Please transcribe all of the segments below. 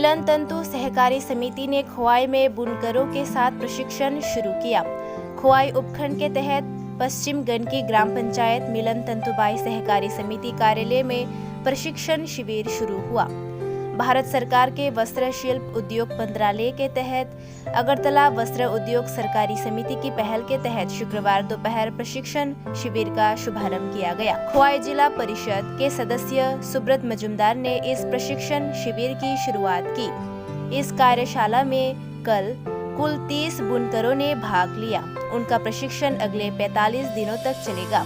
मिलन तंतु सहकारी समिति ने खोवाई में बुनकरों के साथ प्रशिक्षण शुरू किया। खोवाई उपखंड के तहत पश्चिम गंडकी ग्राम पंचायत मिलन तंतुबाई सहकारी समिति कार्यालय में प्रशिक्षण शिविर शुरू हुआ। भारत सरकार के वस्त्र शिल्प उद्योग मंत्रालय के तहत अगरतला वस्त्र उद्योग सरकारी समिति की पहल के तहत शुक्रवार दोपहर प्रशिक्षण शिविर का शुभारंभ किया गया। खोवाई जिला परिषद के सदस्य सुब्रत मजुमदार ने इस प्रशिक्षण शिविर की शुरुआत की। इस कार्यशाला में कल कुल 30 बुनकरों ने भाग लिया। उनका प्रशिक्षण अगले 45 दिनों तक चलेगा।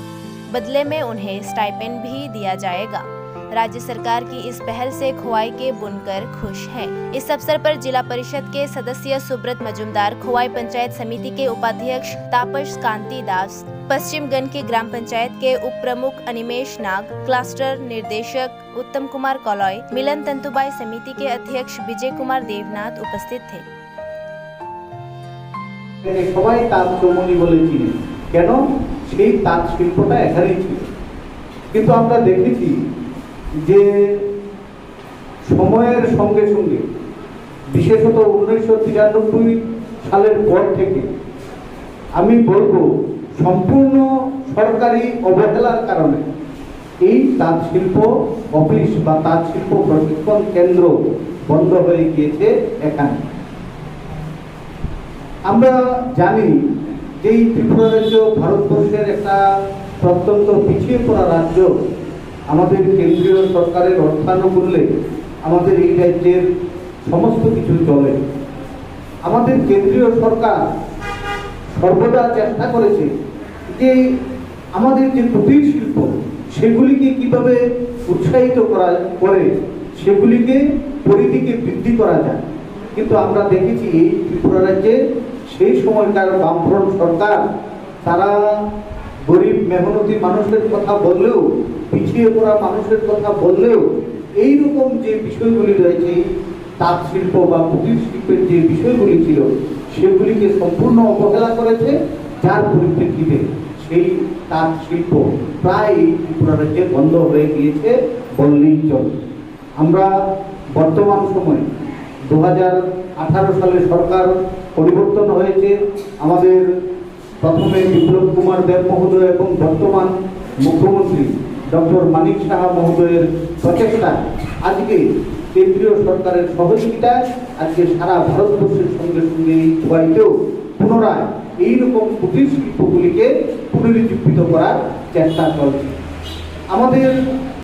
बदले में उन्हें स्टाइपेंड भी दिया जाएगा। राज्य सरकार की इस पहल से खोवाई के बुनकर खुश हैं। इस अवसर पर जिला परिषद के सदस्य सुब्रत मजुमदार, खोवाई पंचायत समिति के उपाध्यक्ष तापस कांति दास, पश्चिम गंडकी ग्राम पंचायत के उप प्रमुख अनिमेश नाग, क्लस्टर निर्देशक उत्तम कुमार कलॉय, मिलन तंतुबाई समिति के अध्यक्ष विजय कुमार देवनाथ उपस्थित थे। সবাই তাঁত চৌমনি বলে চিনি, কেন সেই তাঁত শিল্পটা এখানেই ছিল। কিন্তু আমরা দেখেছি যে সময়ের সঙ্গে সঙ্গে বিশেষত 1993 সালের পর থেকে আমি বলবো সম্পূর্ণ সরকারি অবহেলার কারণে এই তাঁত শিল্প অফিস বা তাঁত শিল্প প্রশিক্ষণ কেন্দ্র বন্ধ হয়ে গিয়েছে এখানে। আমরা জানি যে এই ত্রিপুরা রাজ্য ভারতবর্ষের একটা প্রত্যন্ত পিছিয়ে পড়া রাজ্য। আমাদের কেন্দ্রীয় সরকারের অর্থানুকূল্যে আমাদের এই রাজ্যের সমস্ত কিছু চলে। আমাদের কেন্দ্রীয় সরকার সর্বদা চেষ্টা করেছে যে আমাদের যে কুটির শিল্প সেগুলিকে কিভাবে উৎসাহিত করা করে সেগুলিকে পরিধিকে বৃদ্ধি করা যায়। কিন্তু আমরা দেখেছি এই ত্রিপুরা রাজ্যে সেই সময়কার বামফ্রন্ট সরকার তারা গরিব মেহনতি মানুষের কথা বললেও, পিছিয়ে পড়া মানুষের কথা বললেও এইরকম যে বিষয়গুলি রয়েছে তাঁত শিল্প বা কুটির শিল্পের যে বিষয়গুলি ছিল সেগুলিকে সম্পূর্ণ অবহেলা করেছে। যার পরিপ্রেক্ষিতে সেই তাঁত শিল্প প্রায় ত্রিপুরা রাজ্যে বন্ধ হয়ে গিয়েছে বললেই চলে। আমরা বর্তমান সময়ে 2018 সালে সরকার পরিবর্তন হয়েছে। আমাদের প্রথমে বিপ্লব কুমার দেব মহোদয় এবং বর্তমান মুখ্যমন্ত্রী ডক্টর মানিক সাহা মহোদয়ের প্রচেষ্টা আজকে কেন্দ্রীয় সরকারের সহযোগিতায় আজকে সারা ভারতবর্ষের সঙ্গে সঙ্গে এই খোয়াইতেও পুনরায় এইরকম কুটির শিল্পগুলিকে পুনরুজ্জীবিত করার চেষ্টা চলছে। আমাদের